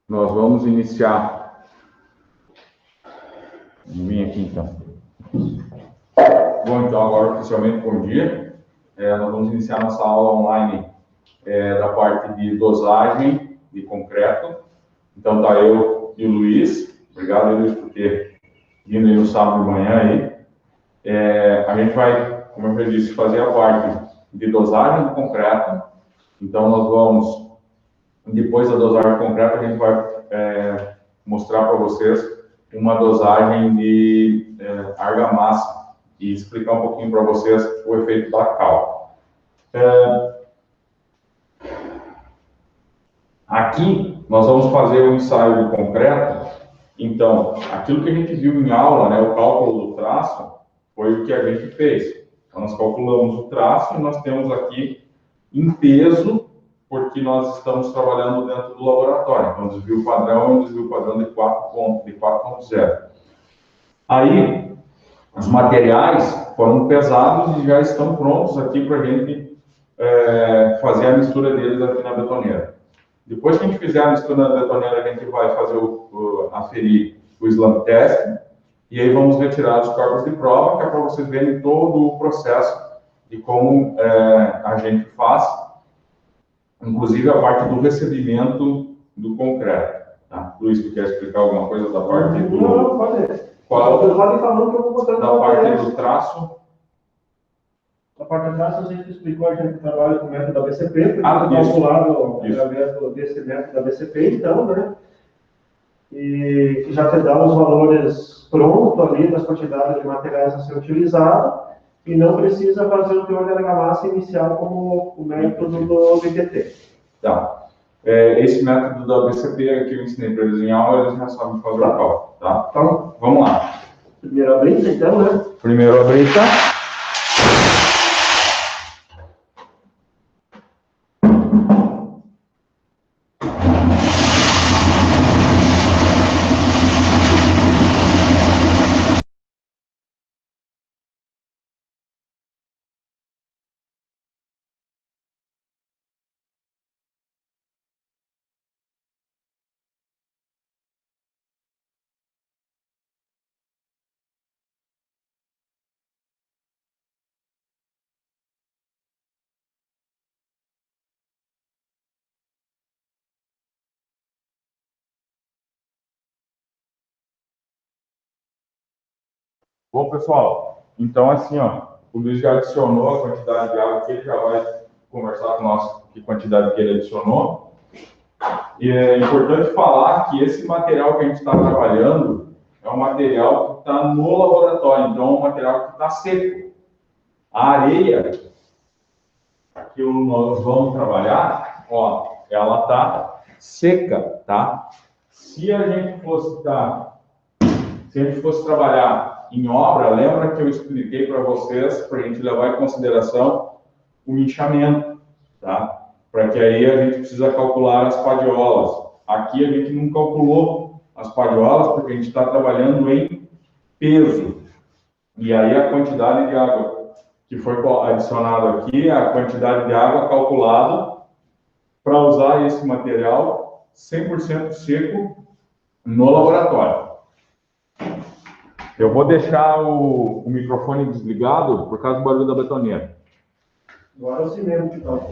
Nós vamos iniciar. Vamos vir aqui então. Bom, então agora oficialmente bom dia. Nós vamos iniciar nossa aula online da parte de dosagem de concreto. Então tá eu e o Luiz. Obrigado, Luiz, por ter vindo aí no sábado de manhã aí. A gente vai, como eu já disse, fazer a parte de dosagem do concreto. Então nós vamos, depois da dosagem do concreto, a gente vai mostrar para vocês uma dosagem de argamassa e explicar um pouquinho para vocês o efeito da cal. Aqui nós vamos fazer um ensaio de concreto. Então, aquilo que a gente viu em aula, né, o cálculo do traço, foi o que a gente fez. Então, nós calculamos o traço e nós temos aqui em peso, porque nós estamos trabalhando dentro do laboratório. Então, desvio padrão é um desvio padrão de 4.0. Aí, os materiais foram pesados e já estão prontos aqui para a gente fazer a mistura deles aqui na betoneira. Depois que a gente fizer a mistura na betoneira, a gente vai fazer aferir o slam test e aí vamos retirar os corpos de prova, que é para vocês verem todo o processo de como a gente faz, inclusive a parte do recebimento do concreto. Tá? Luiz, tu quer explicar alguma coisa da parte do... Não, pode. Qual? Pode falando que eu vou botando Da parte do traço. A parte do traço, a gente explicou, a gente trabalha com o método da BCP, porque Ah, calculado isso. através desse método da BCP, então, né? E que já te dá os valores prontos ali das quantidades de materiais a ser utilizado e não precisa fazer o teor de argamassa inicial como o método do BQT. Tá. Esse método da BCP que eu ensinei para eles em aula, eles já sabem fazer o cálculo, tá? Então, vamos lá. Primeiro a brita, então, né? Primeiro a brita. Bom, pessoal, então assim, ó, o Luiz já adicionou a quantidade de água que ele já vai conversar com nós, que quantidade que ele adicionou. E é importante falar que esse material que a gente está trabalhando é um material que está no laboratório, então é um material que está seco. A areia que nós vamos trabalhar, ó, ela está seca, tá? Se a gente fosse trabalhar em obra, lembra que eu expliquei para vocês, para a gente levar em consideração o inchamento, tá? Para que aí a gente precisa calcular as padiolas. Aqui a gente não calculou as padiolas, porque a gente está trabalhando em peso. E aí a quantidade de água que foi adicionada aqui, a quantidade de água calculada para usar esse material 100% seco no laboratório. Eu vou deixar o microfone desligado por causa do barulho da betoneira. Agora sim mesmo, então.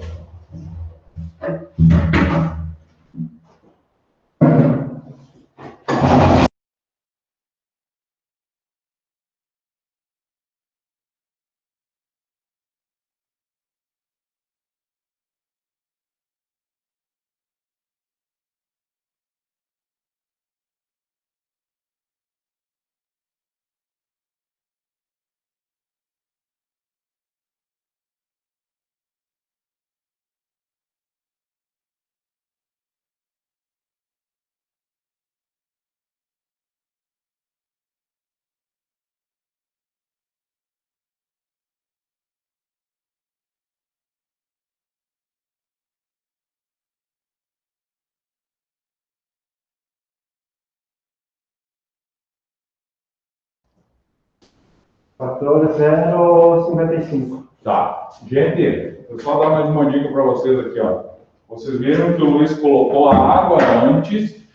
Fator 0,55. Tá. Gente, eu só dar mais uma dica para vocês aqui, ó. Vocês viram que o Luiz colocou a água antes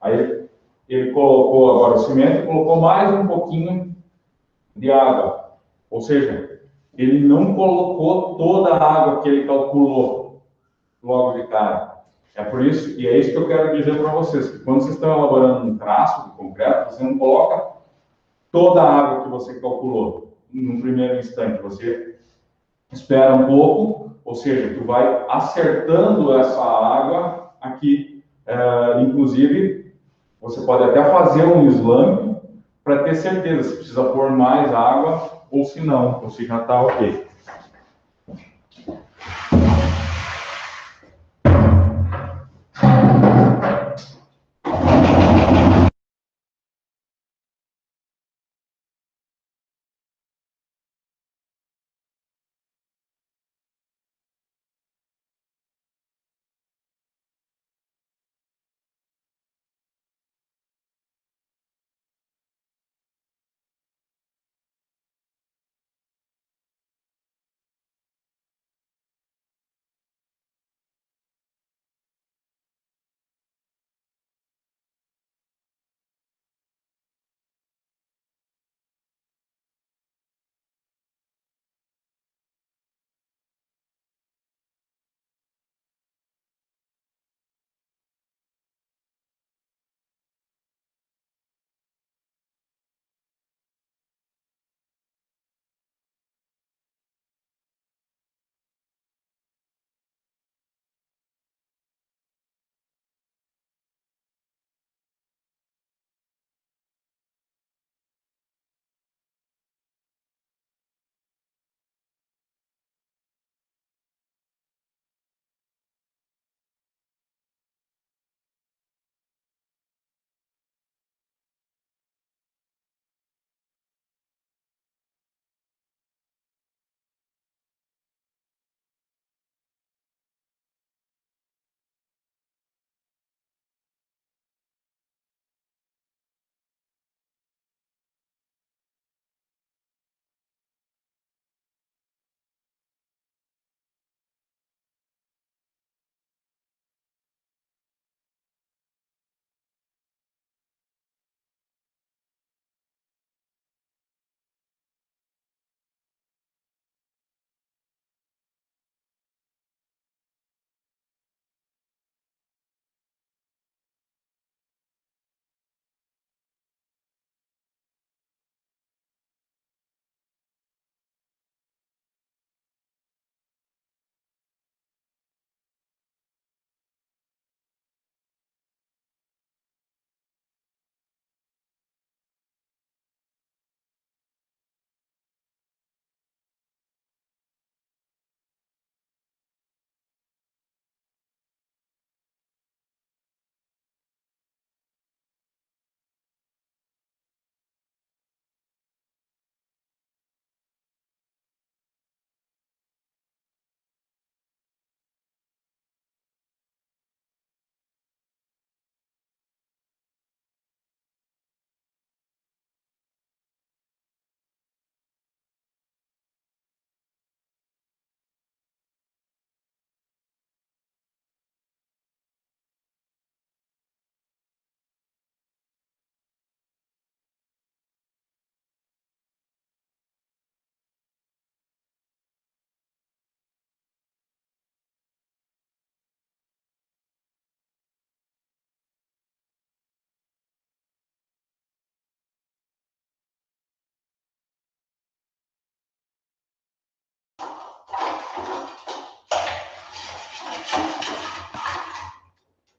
Aí ele colocou agora o cimento e colocou mais um pouquinho de água. Ou seja, ele não colocou toda a água que ele calculou logo de cara. É por isso, e é isso que eu quero dizer para vocês, que quando vocês estão elaborando um traço de concreto, você não coloca toda a água que você calculou no primeiro instante. Você espera um pouco, ou seja, tu vai acertando essa água aqui. Inclusive, você pode até fazer um slump para ter certeza se precisa pôr mais água ou se não, ou se já está ok.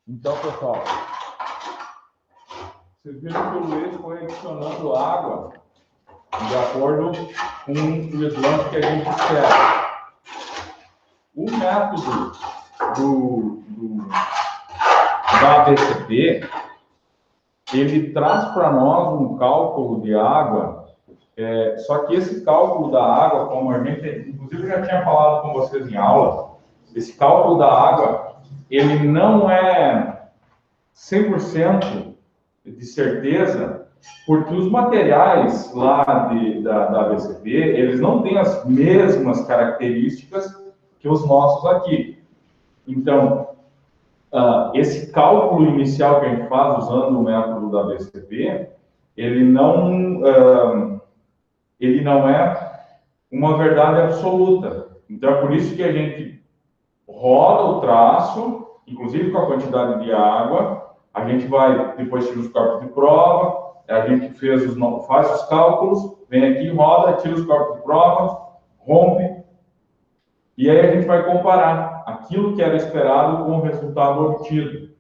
Então, pessoal, vocês viram que o Luiz foi adicionando água de acordo com o slump que a gente espera. O método da ABCP, ele traz para nós um cálculo de água, só que esse cálculo da água, como a gente, inclusive, já tinha falado com vocês em aula, esse cálculo da água, ele não é 100% de certeza, porque os materiais lá da ABCP, eles não têm as mesmas características que os nossos aqui. Então, esse cálculo inicial que a gente faz usando o método da BCP, ele não é uma verdade absoluta. Então, é por isso que a gente roda o traço, inclusive com a quantidade de água, a gente vai, depois tira os corpos de prova, a gente faz os cálculos, vem aqui, roda, tira os corpos de prova, rompe, e aí a gente vai comparar aquilo que era esperado com o resultado obtido.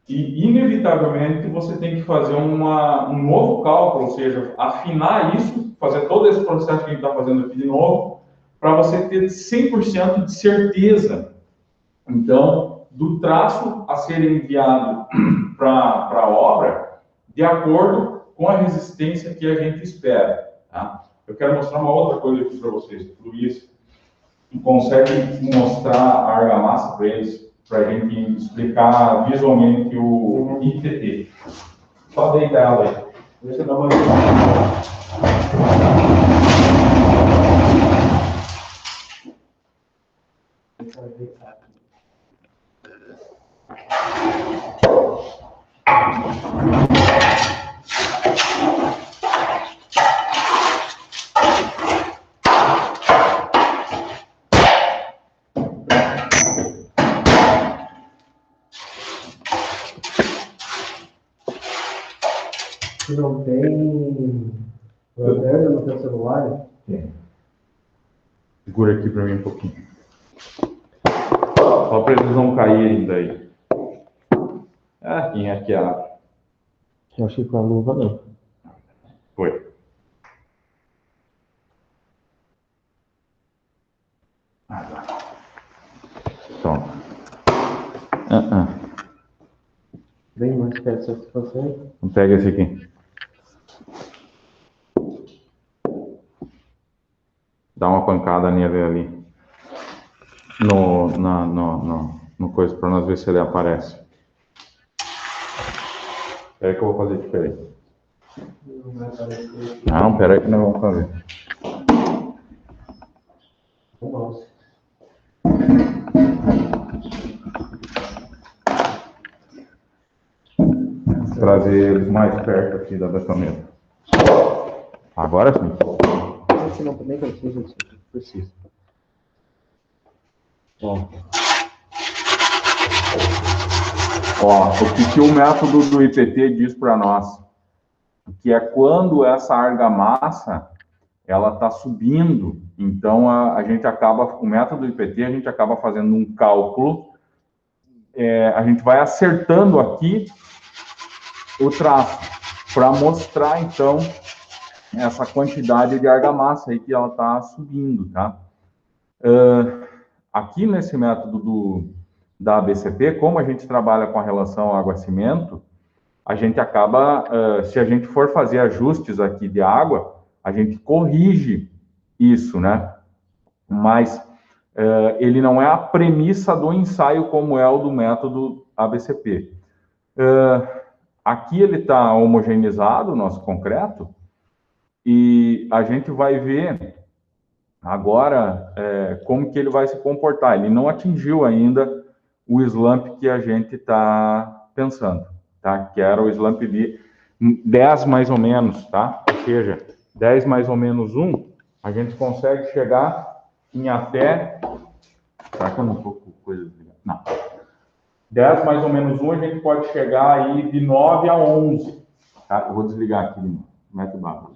E, inevitavelmente, você tem que fazer um novo cálculo, ou seja, afinar isso, fazer todo esse processo que a gente está fazendo aqui de novo, para você ter 100% de certeza, então, do traço a ser enviado para a obra, de acordo com a resistência que a gente espera. Tá? Eu quero mostrar uma outra coisa aqui para vocês. O Luiz consegue mostrar a argamassa para eles, para a gente explicar visualmente o ITT. Só deitar ela aí. Deixa eu dar uma olhada. Se não tem lanterna no teu celular? Tem. Segura aqui para mim um pouquinho. Só para eles não caírem daí. Quem é que abre? Eu achei que com a luva não. Foi. Toma. Bem mais perto se você consegue. Então pega esse aqui. Dá uma pancada nele ali. No coisa, para nós ver se ele aparece. Espera que eu vou fazer diferente. Não vai aparecer. Não, espera aí que nós vamos fazer. Nossa. Trazer eles mais perto aqui da batamenta. Agora sim. Esse não também precisa disso. Precisa. Ó, o que o método do IPT diz para nós? Que é quando essa argamassa ela está subindo, então a gente acaba, o método do IPT, a gente acaba fazendo um cálculo, a gente vai acertando aqui o traço, para mostrar, então, essa quantidade de argamassa aí que ela está subindo, tá? Aqui nesse método da ABCP, como a gente trabalha com a relação água-cimento, a gente acaba, se a gente for fazer ajustes aqui de água, a gente corrige isso, né? Mas ele não é a premissa do ensaio como é o do método ABCP. Aqui ele está homogeneizado, o nosso concreto, e a gente vai ver agora como que ele vai se comportar. Ele não atingiu ainda o slump que a gente está pensando, tá? Que era o slump de 10 mais ou menos, tá? Ou seja, 10 mais ou menos 1, a gente consegue chegar em até... Será que eu não estou com coisa desligada? Não. 10 mais ou menos 1, a gente pode chegar aí de 9 a 11. Tá? Eu vou desligar aqui de novo. Mete barra.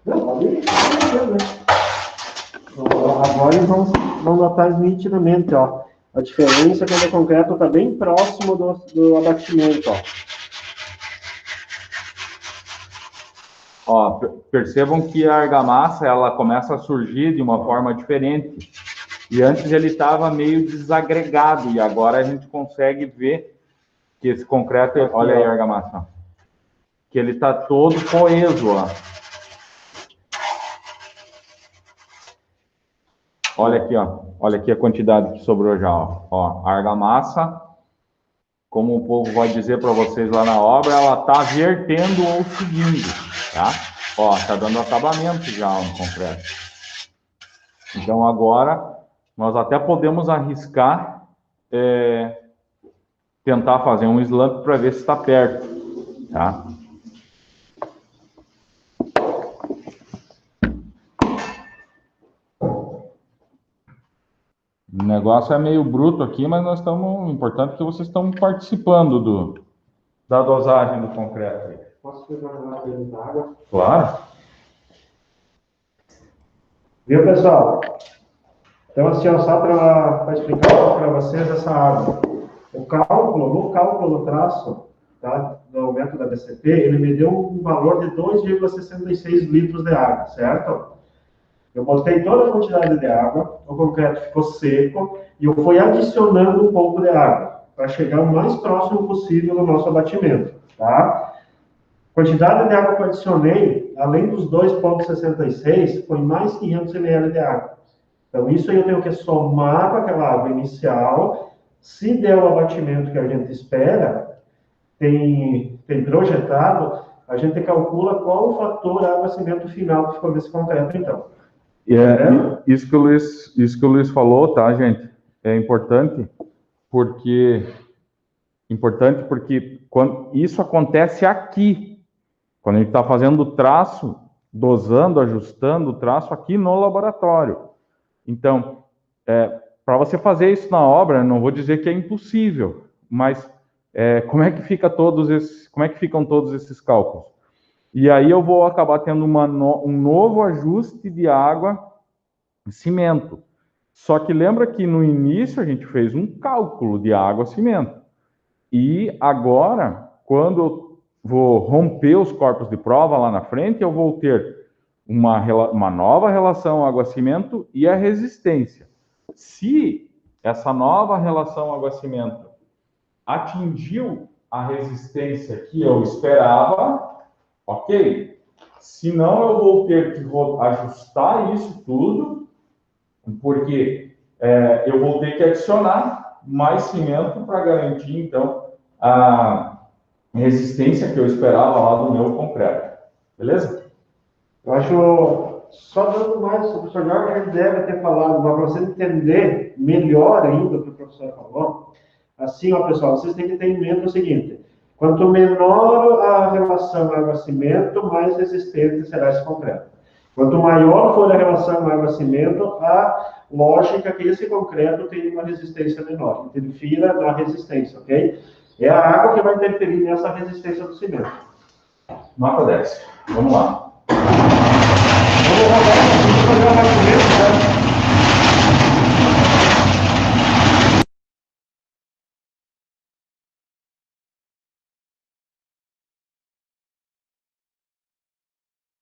Não, pode ir, né? Agora eles vão notar nitidamente, ó. A diferença é quando o concreto está bem próximo do abatimento, ó. Ó, percebam que a argamassa ela começa a surgir de uma forma diferente. E antes ele estava meio desagregado e agora a gente consegue ver que esse concreto, olha aí a argamassa, que ele está todo coeso, ó. Olha aqui, ó. Olha aqui a quantidade que sobrou já, ó. Ó, a argamassa, como o povo vai dizer para vocês lá na obra, ela está vertendo ou seguindo, tá? Ó, tá dando acabamento já no concreto. Então agora nós até podemos arriscar tentar fazer um slump para ver se está perto, tá? O negócio é meio bruto aqui, mas nós estamos. O importante é que vocês estão participando da dosagem do concreto aí. Posso pegar uma coisa da água? Claro. Viu, pessoal? Então, assim, ó, só para explicar para vocês essa água. No cálculo do traço, tá, do aumento da BCP, ele me deu um valor de 2,66 litros de água, certo? Eu botei toda a quantidade de água, o concreto ficou seco, e eu fui adicionando um pouco de água, para chegar o mais próximo possível do nosso abatimento, tá? A quantidade de água que eu adicionei, além dos 2,66, foi mais 500 ml de água. Então, isso aí eu tenho que somar com aquela água inicial. Se der o abatimento que a gente espera, tem projetado, a gente calcula qual o fator água-cimento final que ficou desse concreto, então. Isso que o Luiz falou, tá, gente? É importante porque quando isso acontece aqui, quando a gente está fazendo o traço, dosando, ajustando o traço aqui no laboratório. Então, para você fazer isso na obra, não vou dizer que é impossível, mas como é que ficam todos esses cálculos? E aí eu vou acabar tendo um novo ajuste de água e cimento. Só que lembra que no início a gente fez um cálculo de água e cimento. E agora, quando eu vou romper os corpos de prova lá na frente, eu vou ter uma nova relação água-cimento e a resistência. Se essa nova relação água-cimento atingiu a resistência que eu esperava, ok. Se não, eu vou ter que ajustar isso tudo, porque eu vou ter que adicionar mais cimento para garantir, então, a resistência que eu esperava lá do meu concreto. Beleza? Eu acho, só dando mais, o professor Jorge deve ter falado, mas para você entender melhor ainda o que o professor falou, assim, ó, pessoal, vocês têm que ter em mente o seguinte: quanto menor a relação água-cimento, mais resistente será esse concreto. Quanto maior for a relação água-cimento, a lógica é que esse concreto tem uma resistência menor, interfira na resistência, ok? É a água que vai interferir nessa resistência do cimento. Nota 10. Vamos lá. Vamos fazer o abatimento, né?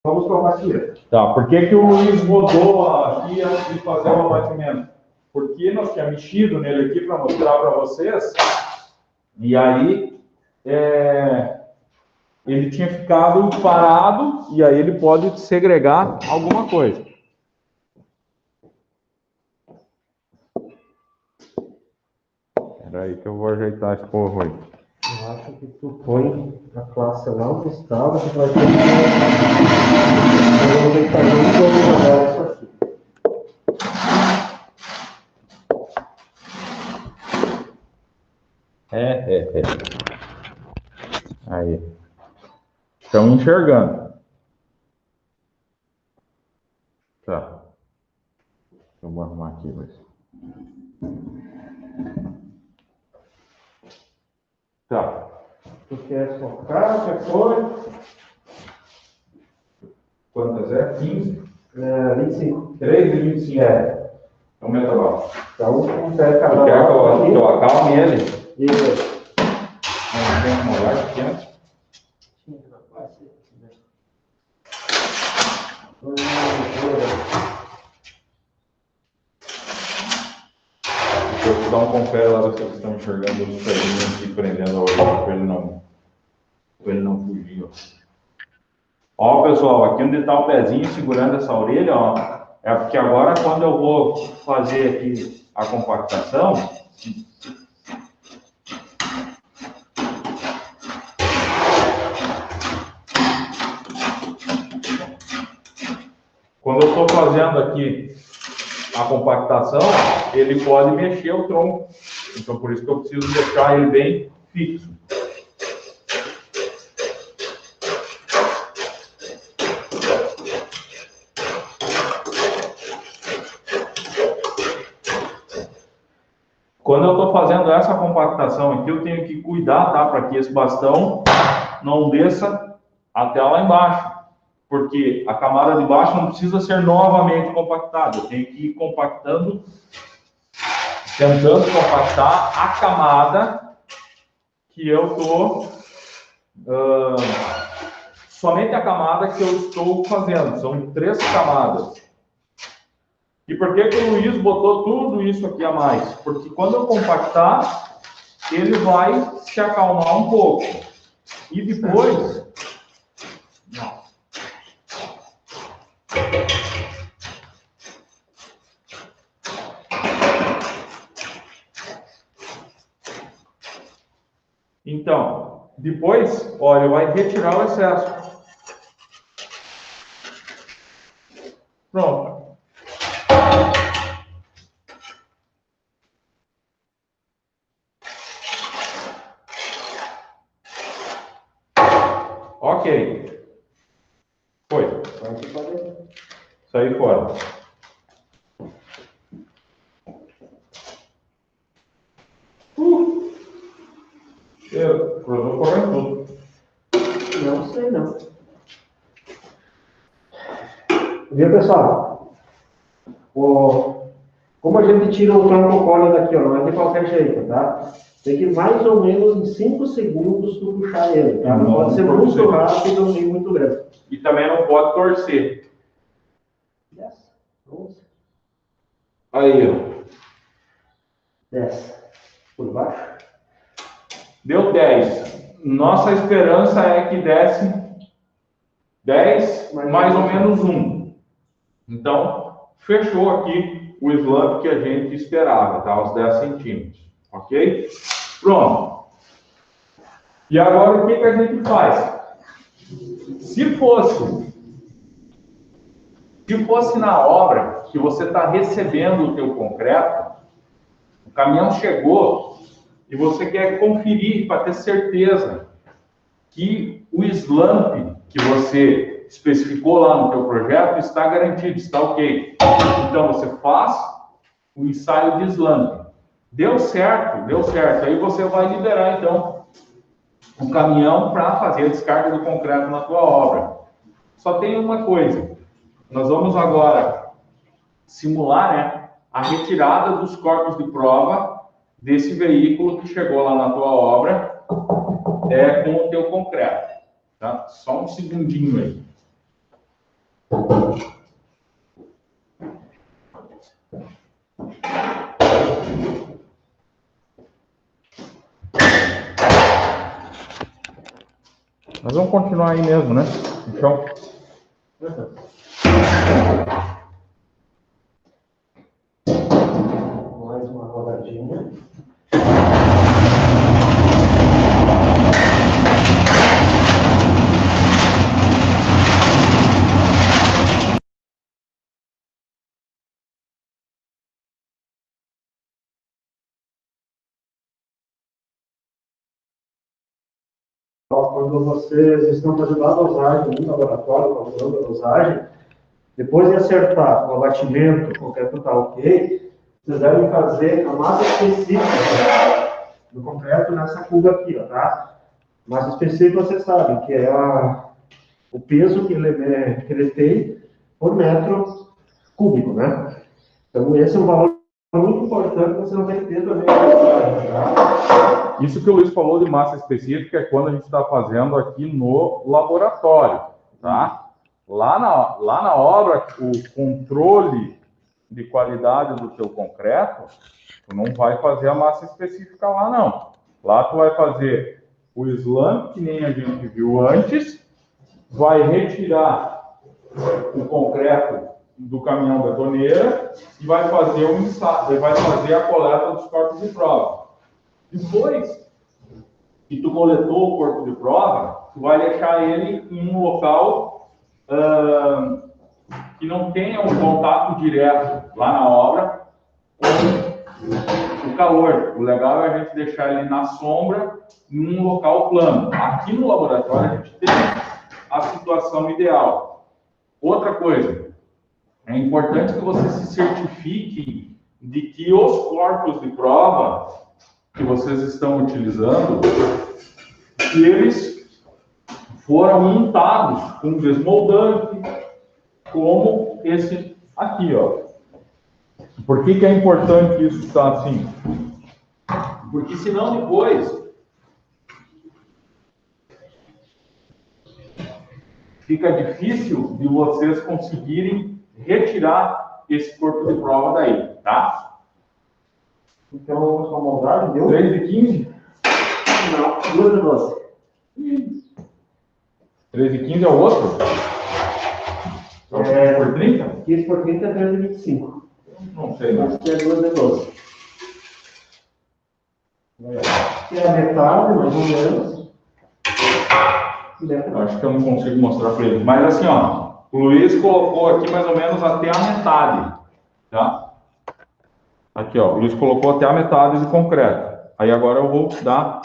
Vamos para o abatimento. Tá, por que o Luiz rodou aqui antes de fazer o abatimento? Porque nós tínhamos mexido nele aqui para mostrar para vocês, e aí ele tinha ficado parado, e aí ele pode segregar alguma coisa. Espera aí que eu vou ajeitar esse porro aí. Eu acho que tu põe a classe lá onde estava, que vai ter que fazer um jogo isso aqui. Aí. Estão enxergando. Tá. Eu vou arrumar aqui, mas... Tá. Tu quer socar, quer pôr? Quantas é? 15? 25. 3 e 25. É. É um metabaixo. Então, pega cada Eu quero aqui. que eu acalme ele. Isso. Não tem uma larga pequena. Deixa eu dar um confere lá, vocês estão enxergando os pelinhos aqui prendendo a orelha para ele não fugir. Ó, pessoal, aqui onde está o pezinho segurando essa orelha, ó, é porque agora quando eu vou fazer aqui a compactação, quando eu estou fazendo aqui a compactação, ele pode mexer o tronco. Então, por isso que eu preciso deixar ele bem fixo. Quando eu estou fazendo essa compactação aqui, eu tenho que cuidar, tá? Para que esse bastão não desça até lá embaixo. Porque a camada de baixo não precisa ser novamente compactada. Eu tenho que ir compactando, tentando compactar a camada que eu estou... somente a camada que eu estou fazendo. São 3 camadas. E por que que o Luiz botou tudo isso aqui a mais? Porque quando eu compactar, ele vai se acalmar um pouco. E depois... Então, depois, olha, ele vai retirar o excesso. Pronto. Ok. Foi. Saí fora. Cruzou correndo tudo. Não sei, não. Viu, pessoal? Como a gente tira o troncocone daqui, ó, não é de qualquer jeito, tá? Tem que mais ou menos em 5 segundos tu puxar ele, tá? Não pode ser muito rápido nem muito grande. E também não pode torcer. Yes. 11. Aí, ó. 10. Por baixo. Deu 10. Nossa esperança é que desse 10, mais ou menos 1. Então, fechou aqui o slump que a gente esperava, tá? Os 10 centímetros. Ok? Pronto. E agora o que a gente faz? Se fosse na obra que você está recebendo o teu concreto, o caminhão chegou e você quer conferir para ter certeza que o slump que você especificou lá no teu projeto está garantido, está ok. Então você faz o ensaio de slump. Deu certo, deu certo. Aí você vai liberar então o caminhão para fazer a descarga do concreto na tua obra. Só tem uma coisa. Nós vamos agora simular, né, a retirada dos corpos de prova desse veículo que chegou lá na tua obra com o teu concreto. Tá? Só um segundinho aí. Nós vamos continuar aí mesmo, né? Então... Mais uma rodadinha. Quando vocês estão fazendo a dosagem no laboratório, calculando a dosagem, depois de acertar o abatimento, o concreto está ok, vocês devem fazer a massa específica do concreto nessa cuba aqui, ó, tá? Massa específica vocês sabem, que é o peso que ele tem por metro cúbico, né? Então, esse é um valor muito importante que você não tem que ter também. Isso que o Luiz falou de massa específica é quando a gente está fazendo aqui no laboratório, tá? Lá na obra, o controle de qualidade do teu concreto, tu não vai fazer a massa específica lá, não. Lá tu vai fazer o slam, que nem a gente viu antes, vai retirar o concreto do caminhão betoneira e vai fazer a coleta dos corpos de prova. Depois que tu coletou o corpo de prova, tu vai deixar ele em um local que não tenha um contato direto lá na obra com o calor. O legal é a gente deixar ele na sombra, em um local plano. Aqui no laboratório a gente tem a situação ideal. Outra coisa, é importante que vocês se certifiquem de que os corpos de prova que vocês estão utilizando, que eles foram untados com desmoldante, como esse aqui, ó. Por que é importante isso estar assim? Porque senão depois fica difícil de vocês conseguirem retirar esse corpo de prova daí, tá? Então, vamos com a moldagem, deu? 3 de 15? Não, 2 de 12. 3 de 15 é o outro? Por 30? 15 por 30 é 3 de 25. Não sei, não. Acho que é 2 de 12. Que é a metade, mais ou menos. Acho que eu não consigo mostrar para ele. Mas assim, ó, o Luiz colocou aqui mais ou menos até a metade, tá? Aqui, ó, o Luiz colocou até a metade de concreto. Aí agora eu vou dar...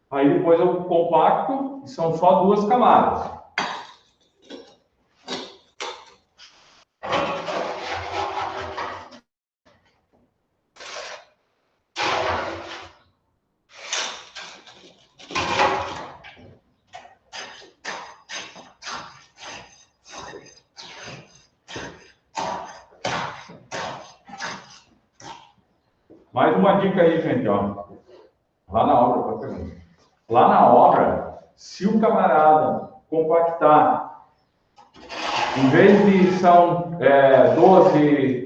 Aí depois eu compacto, e são só 2 camadas. Mais uma dica aí, gente, ó. Lá na obra, lá na obra, se o camarada compactar, em vez de são 12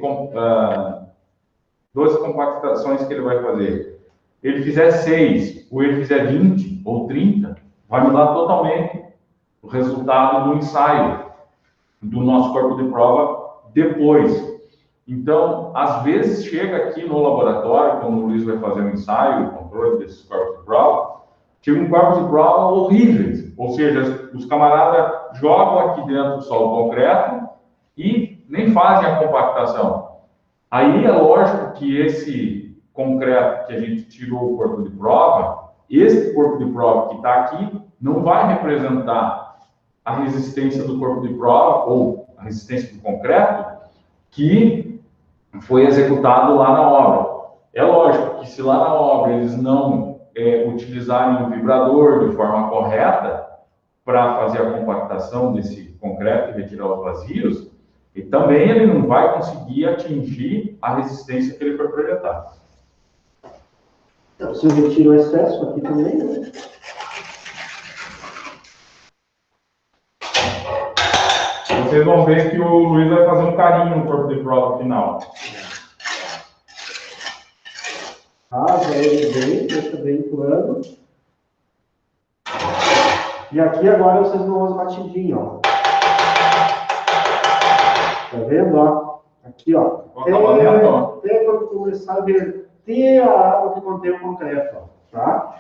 compactações que ele vai fazer, ele fizer 6, ou ele fizer 20 ou 30, vai mudar totalmente o resultado do ensaio do nosso corpo de prova depois. Então, às vezes chega aqui no laboratório, quando o Luiz vai fazer um ensaio, o controle desses corpos de prova, chega um corpo de prova horríveis. Ou seja, os camaradas jogam aqui dentro só o concreto e nem fazem a compactação. Aí é lógico que esse concreto que a gente tirou o corpo de prova, esse corpo de prova que está aqui, não vai representar a resistência do corpo de prova ou a resistência do concreto que foi executado lá na obra. É lógico que se lá na obra eles não utilizarem o vibrador de forma correta para fazer a compactação desse concreto e retirar os vazios, e também ele não vai conseguir atingir a resistência que ele foi projetado. Então, se eu retiro o excesso aqui também, né? Vocês vão ver que o Luiz vai fazer um carinho no corpo de prova final. Rasa ele bem, deixa bem plano. E aqui agora vocês vão umas batidinhas, ó. Tá vendo, ó? Aqui, ó. Até quando começar a verter a água que contém o concreto, ó. Tá?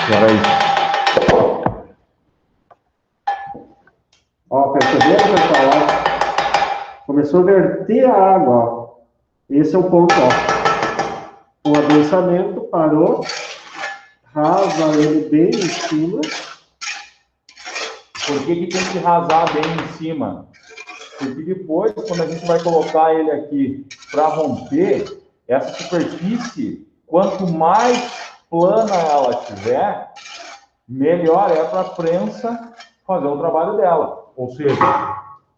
Peraí. Ó, perceberam, pessoal? Ó? Começou a verter a água, ó. Esse é o ponto, ó. O adensamento parou, rasa ele bem em cima. Por que tem que rasar bem em cima? Porque depois, quando a gente vai colocar ele aqui para romper, essa superfície, quanto mais plana ela tiver, melhor é para a prensa fazer o trabalho dela. Ou seja,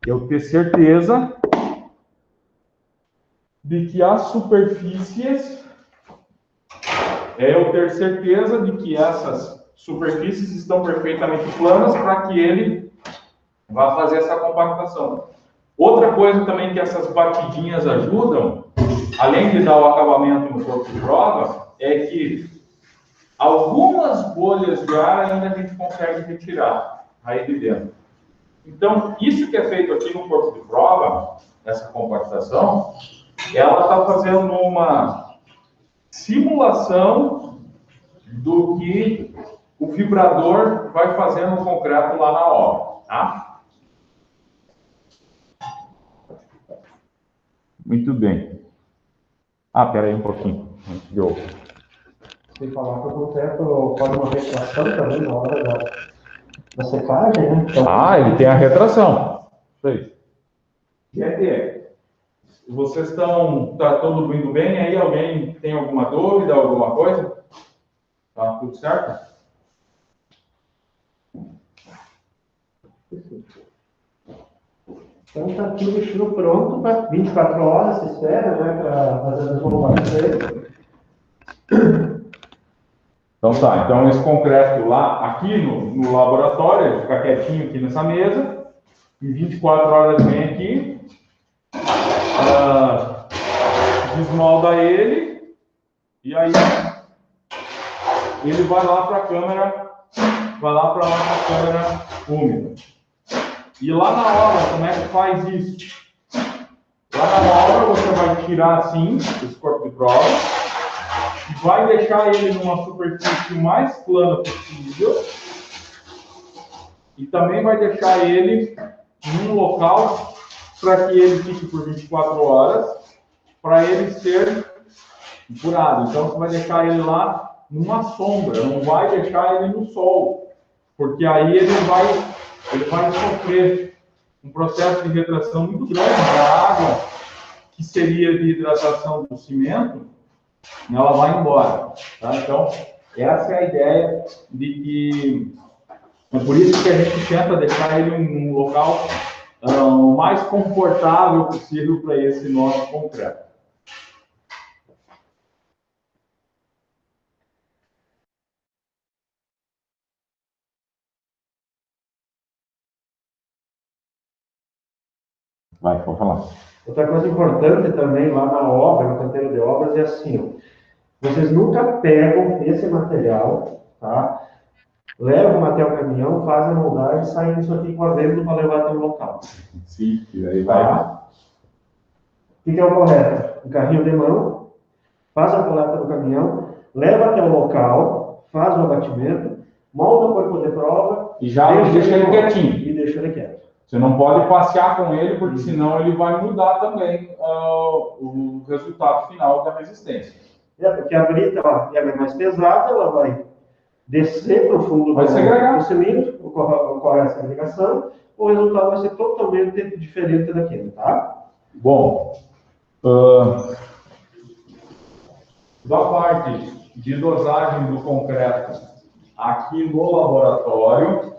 eu ter certeza de que as superfícies, eu ter certeza de que essas superfícies estão perfeitamente planas para que ele vá fazer essa compactação. Outra coisa também que essas batidinhas ajudam, além de dar o acabamento no corpo de prova, é que algumas bolhas de ar ainda a gente consegue retirar aí de dentro. Então, isso que é feito aqui no corpo de prova, essa compactação, ela está fazendo uma simulação do que o vibrador vai fazer no concreto lá na obra, tá? Muito bem. Pera aí um pouquinho. Antes de eu... Sem falar que o concreto pode uma retração também na hora da secagem, né? Então, ele tem a retração. Isso aí. Gente, vocês estão... Tá tudo indo bem aí? Alguém tem alguma dúvida, alguma coisa? Tá tudo certo? Então está tudo pronto para 24 horas, se espera, né? Para fazer as homologações. Então tá, então esse concreto lá, aqui no laboratório, ele fica quietinho aqui nessa mesa, em 24 horas vem aqui, desmolda ele, e aí ele vai lá para a câmera, úmida. E lá na hora, como é que faz isso? Lá na hora você vai tirar assim, esse corpo de prova, e vai deixar ele numa superfície o mais plana possível, e também vai deixar ele num local para que ele fique por 24 horas, para ele ser curado. Então você vai deixar ele lá numa sombra, não vai deixar ele no sol, porque aí ele vai sofrer um processo de retração muito grande da água, que seria de hidratação do cimento, ela vai embora. Tá? Então, essa é a ideia de que... É por isso que a gente tenta deixar ele em um local o mais confortável possível para esse nosso concreto. Vai, pode falar. Outra coisa importante também lá na obra, no canteiro de obras, é assim, ó, vocês nunca pegam esse material, tá? Levam até o caminhão, fazem a moldagem e saem isso aqui com a venda para levar até o local. Sim, e aí vai. Tá? O que é o correto? Um carrinho de mão, faz a coleta no caminhão, leva até o local, faz o abatimento, molda o corpo de prova e já deixa ele quietinho. E deixa ele quieto. Você não pode passear com ele, porque senão ele vai mudar também o resultado final da resistência. Porque a brita ela é mais pesada, ela vai descer para o fundo do cilindro, ocorre essa agregação, o resultado vai ser totalmente diferente daquele, tá? Bom, da parte de dosagem do concreto aqui no laboratório,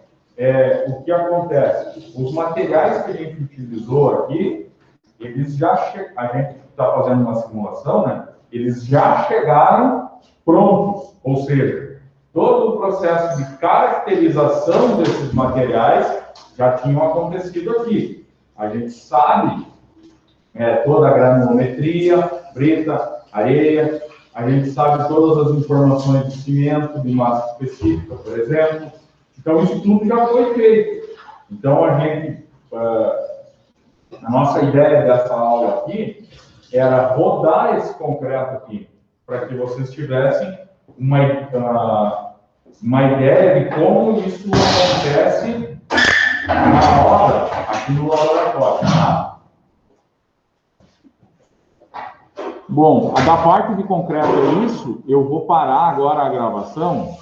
o que acontece? Os materiais que a gente utilizou aqui, eles já a gente está fazendo uma simulação, né? Eles já chegaram prontos, ou seja, todo o processo de caracterização desses materiais já tinham acontecido aqui. A gente sabe toda a granulometria, brita, areia, a gente sabe todas as informações de cimento, de massa específica, por exemplo. Então, isso tudo já foi feito. Então, a nossa ideia dessa aula aqui era rodar esse concreto aqui, para que vocês tivessem uma ideia de como isso acontece na obra, aqui no laboratório. Tá? Bom, da parte de concreto é isso. Eu vou parar agora a gravação.